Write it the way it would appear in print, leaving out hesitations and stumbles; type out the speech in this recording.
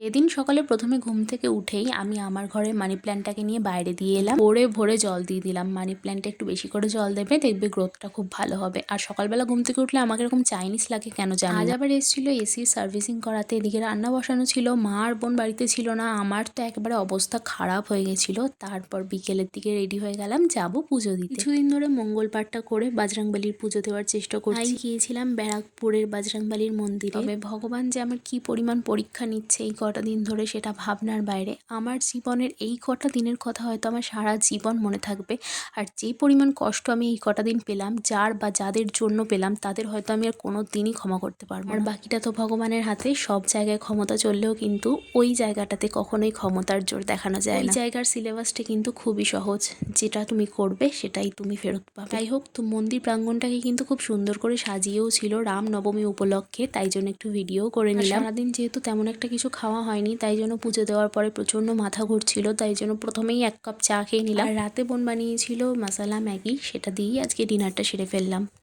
এদিন সকালে প্রথমে ঘুম থেকে উঠেই আমি আমার ঘরের মানি প্ল্যান্টটাকে নিয়ে বাইরে দিয়ে এলাম। ভোরে ভোরে জল দিয়ে দিলাম। মানি প্ল্যান্টে একটু বেশি করে জল দেবে, দেখবে গ্রোথটা খুব ভালো হবে। আর সকালবেলা ঘুম থেকে উঠলে আমাকে এরকম চাইনিজ লাগে কেন জানি না। আজ আবার এসেছিল এসির সার্ভিসিং করাতে, এদিকে রান্না বসানো ছিল। মা আর বোন বাড়িতে ছিল না। আমার তো একেবারে অবস্থা খারাপ হয়ে গেছিল। তারপর বিকেলের দিকে রেডি হয়ে গেলাম, যাব পুজো দিতে। কিছুদিন ধরে মঙ্গল পাঠটা করে বজরংবলির পুজো দেওয়ার চেষ্টা করছি। গিয়েছিলাম ব্যারাকপুরের বজরংবলির মন্দিরে। তবে ভগবান যে আমার কি পরিমাণ পরীক্ষা নিচ্ছে এই কটা দিন ধরে, সেটা ভাবনার বাইরে। আমার জীবনের এই কটা দিনের কথা হয়তো আমার সারা জীবন মনে থাকবে। আর যে পরিমাণ কষ্ট আমি এই কটা দিন পেলাম, যার বা যাদের জন্য পেলাম, তাদের হয়তো আমি আর কোনো দিনই ক্ষমা করতে পারবো না। আর বাকিটা তো ভগবানের হাতে। সব জায়গায় ক্ষমতা চললেও কিন্তু ওই জায়গাটাতে কখনোই ক্ষমতার জোর দেখানো যায় না। ওই জায়গার সিলেবাসটা কিন্তু খুবই সহজ, যেটা তুমি করবে সেটাই তুমি ফেরত পাবে। যাই হোক, তো মন্দির প্রাঙ্গণটাকে কিন্তু খুব সুন্দর করে সাজিয়েও ছিল রামনবমী উপলক্ষে, তাই জন্য একটু ভিডিও করে নিলাম। সারাদিন যেহেতু তেমন একটা কিছু খাওয়া হয়নি, তাই জন্য পুজো দেওয়ার পরে প্রচণ্ড মাথা ঘুরছিল, তাই জন্য প্রথমেই 1 কাপ চা খেয়ে নিলাম। আর রাতে বোন বানিয়েছিল মশালা ম্যাগি, সেটা দিয়েই আজকে ডিনারটা সেরে ফেললাম।